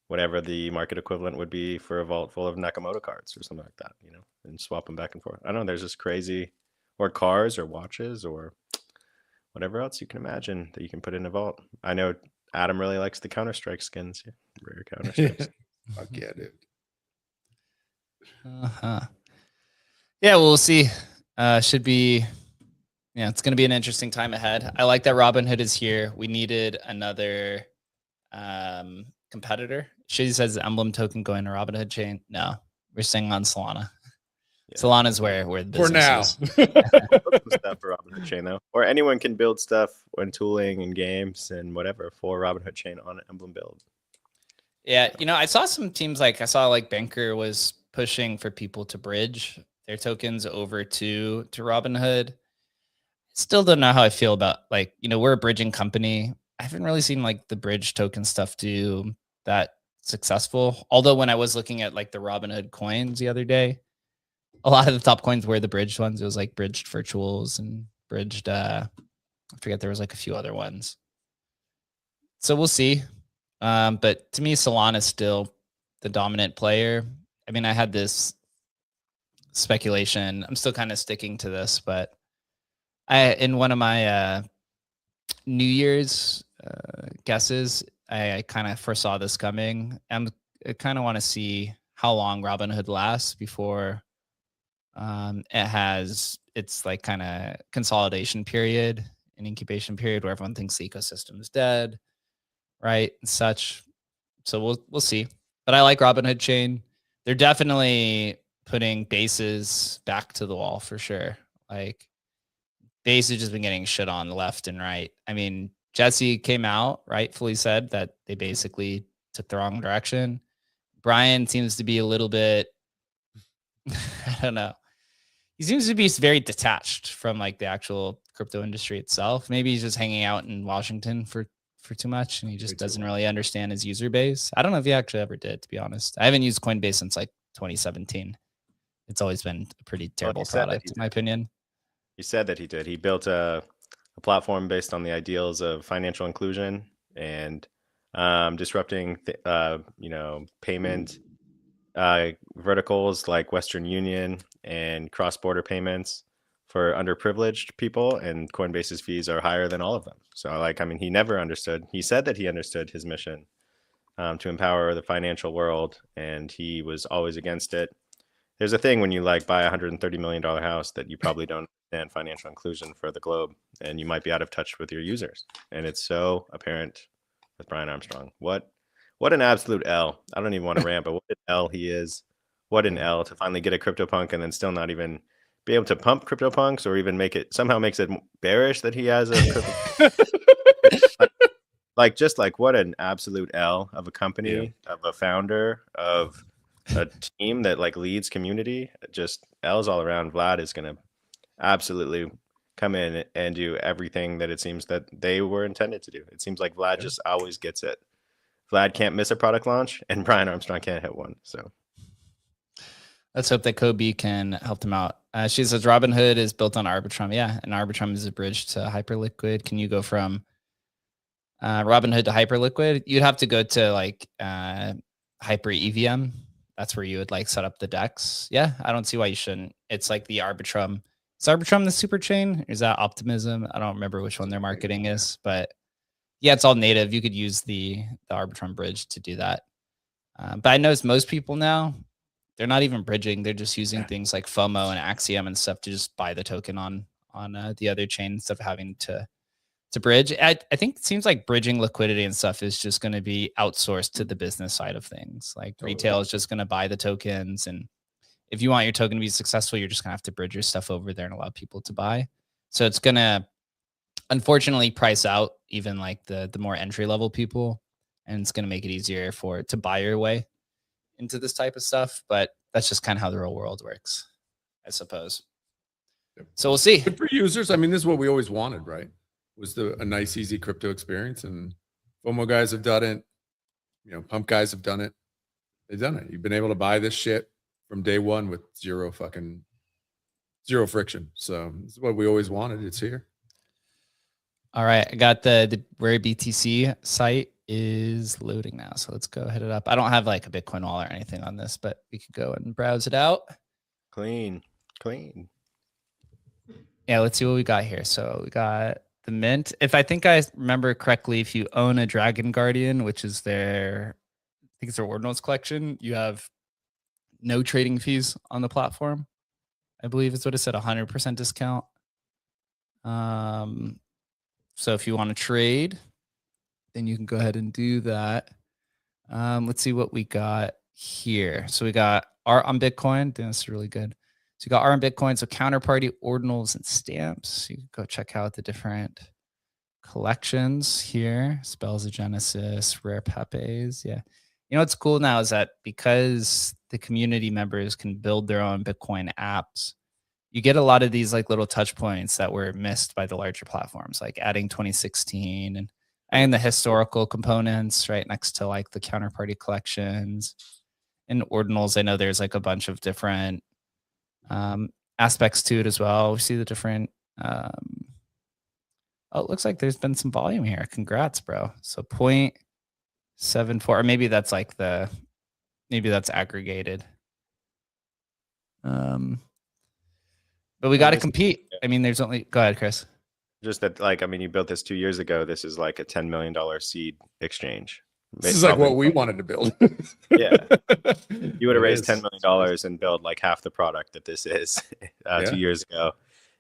whatever the market equivalent would be for a vault full of Nakamoto cards or something like that, you know, and swap them back and forth. I don't know. There's just crazy, or cars or watches or whatever else you can imagine that you can put in a vault. I know Adam really likes the Counter-Strike skins, rare Counter-Strike. Fuck yeah, dude. Uh-huh. Yeah, we'll see. Should be, yeah, it's going to be an interesting time ahead. I like that Robinhood is here. We needed another competitor. She says the Emblem token going to Robinhood chain. No, we're staying on Solana. Yeah. Solana's where the business for now. Is. Stuff for Robinhood chain though, or anyone can build stuff when tooling and games and whatever for Robinhood chain on an Emblem build. Yeah, you know, I saw some teams like Banker was pushing for people to bridge their tokens over to Robinhood. Still don't know how I feel about, like, you know, we're a bridging company. I haven't really seen like the bridge token stuff do that successful. Although when I was looking at like the Robinhood coins the other day, a lot of the top coins were the bridged ones. It was like bridged virtuals and bridged, I forget, there was like a few other ones. So we'll see. But to me, Solana is still the dominant player. I mean, I had this speculation. I'm still kind of sticking to this, but in one of my New Year's guesses, I kind of foresaw this coming. I kind of want to see how long Robinhood lasts before it has its like kind of consolidation period, an incubation period where everyone thinks the ecosystem is dead, right, and such. So we'll see. But I like Robinhood chain. They're definitely putting bases back to the wall for sure. Like, Base has just been getting shit on left and right. I mean, Jesse came out, rightfully said that they basically took the wrong direction. Brian seems to be a little bit, I don't know. He seems to be very detached from like the actual crypto industry itself. Maybe he's just hanging out in Washington for too much and he just doesn't really understand his user base. I don't know if he actually ever did, to be honest. I haven't used Coinbase since like 2017. It's always been a pretty terrible product, in my opinion. He said that he did. He built a platform based on the ideals of financial inclusion and disrupting, you know, payment verticals like Western Union and cross-border payments for underprivileged people. And Coinbase's fees are higher than all of them. So, like, I mean, he never understood. He said that he understood his mission to empower the financial world, and he was always against it. There's a thing when you like buy a $130 million house that you probably don't understand financial inclusion for the globe, and you might be out of touch with your users. And it's so apparent with Brian Armstrong. What an absolute L. I don't even want to rant, but what an L he is. What an L to finally get a CryptoPunk and then still not even be able to pump CryptoPunks or even somehow makes it bearish that he has a like just like what an absolute L of a company, of a founder, of a team that like leads community. Just L's all around. Vlad is going to absolutely come in and do everything that it seems that they were intended to do. It seems like Vlad just always gets it. Vlad can't miss a product launch and Brian Armstrong can't hit one. So let's hope that Kobe can help them out. She says Robinhood is built on Arbitrum. Yeah, and Arbitrum is a bridge to Hyperliquid. Can you go from Robinhood to Hyperliquid? You'd have to go to like Hyper EVM. That's where you would like set up the DEX. Yeah, I don't see why you shouldn't. It's like the Arbitrum. Is Arbitrum the super chain? Is that Optimism? I don't remember which one their marketing is, but yeah, it's all native. You could use the Arbitrum bridge to do that. But I notice most people now, they're not even bridging. They're just using things like FOMO and Axiom and stuff to just buy the token on the other chain instead of having to bridge. I think it seems like bridging liquidity and stuff is just going to be outsourced to the business side of things. Like retail is just going to buy the tokens. And if you want your token to be successful, you're just going to have to bridge your stuff over there and allow people to buy. So it's going to unfortunately price out even like the more entry level people. And it's going to make it easier to buy your way into this type of stuff. But that's just kind of how the real world works, I suppose. So we'll see. Good for users. I mean, this is what we always wanted, right? Was a nice, easy crypto experience, and FOMO guys have done it. You know, pump guys have done it. They've done it. You've been able to buy this shit from day one with zero friction. So this is what we always wanted. It's here. All right, I got the Rare BTC site is loading now. So let's go hit it up. I don't have like a Bitcoin wallet or anything on this, but we could go and browse it out. Clean. Yeah, let's see what we got here. So we got the mint. If I think I remember correctly, if you own a Dragon Guardian, which is their, I think it's their ordinals collection, you have no trading fees on the platform. I believe is what it said, 100% discount. So if you want to trade, then you can go ahead and do that. Let's see what we got here. So we got art on Bitcoin. That's really good. So you got art on Bitcoin. So counterparty, ordinals, and stamps. You can go check out the different collections here. Spells of Genesis, Rare Pepes. Yeah. You know what's cool now is that because the community members can build their own Bitcoin apps, you get a lot of these like little touch points that were missed by the larger platforms, like adding 2016 and the historical components right next to like the counterparty collections and ordinals. I know there's like a bunch of different aspects to it as well. We see the different, oh, it looks like there's been some volume here. Congrats, bro. So 0.74, or maybe that's like maybe that's aggregated. But we got to compete. I mean, there's only, go ahead, Chris. Just that, like, I mean, you built this 2 years ago. This is like a $10 million seed exchange. This is like what we wanted to build. Yeah. You would have raised $10 million and built like half the product that this is 2 years ago.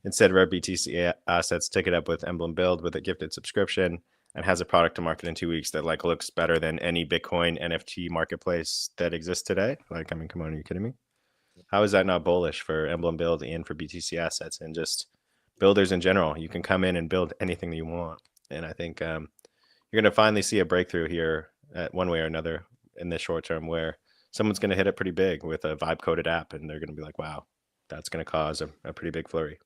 Instead, Rare BTC Assets took it up with Emblem Build with a gifted subscription and has a product to market in 2 weeks that like looks better than any Bitcoin NFT marketplace that exists today. Like, I mean, come on, are you kidding me? How is that not bullish for Emblem Build and for BTC Assets and just builders in general? You can come in and build anything that you want. And I think you're going to finally see a breakthrough here one way or another in the short term where someone's going to hit it pretty big with a vibe coded app and they're going to be like, wow, that's going to cause a pretty big flurry.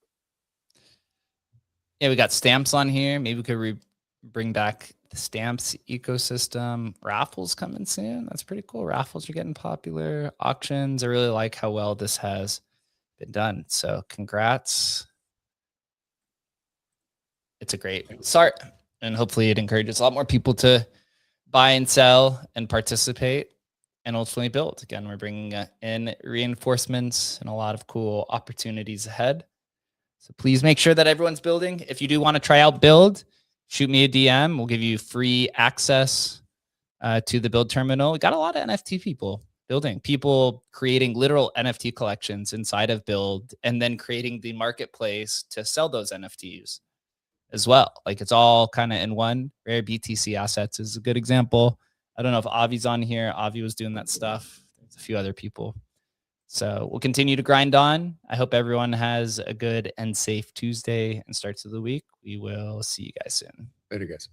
Yeah, we got stamps on here. Maybe we could bring back the stamps ecosystem. Raffles coming soon. That's pretty cool. Raffles are getting popular. Auctions. I really like how well this has been done. So congrats. It's a great start. And hopefully it encourages a lot more people to buy and sell and participate and ultimately build. Again, we're bringing in reinforcements and a lot of cool opportunities ahead. So please make sure that everyone's building. If you do want to try out Build, shoot me a DM. We'll give you free access to the Build terminal. We got a lot of NFT people building, people creating literal NFT collections inside of Build and then creating the marketplace to sell those NFTs as well. Like it's all kind of in one. Rare BTC Assets is a good example. I don't know if Avi's on here. Avi was doing that stuff. There's a few other people. So we'll continue to grind on. I hope everyone has a good and safe Tuesday and starts of the week. We will see you guys soon. Later, guys.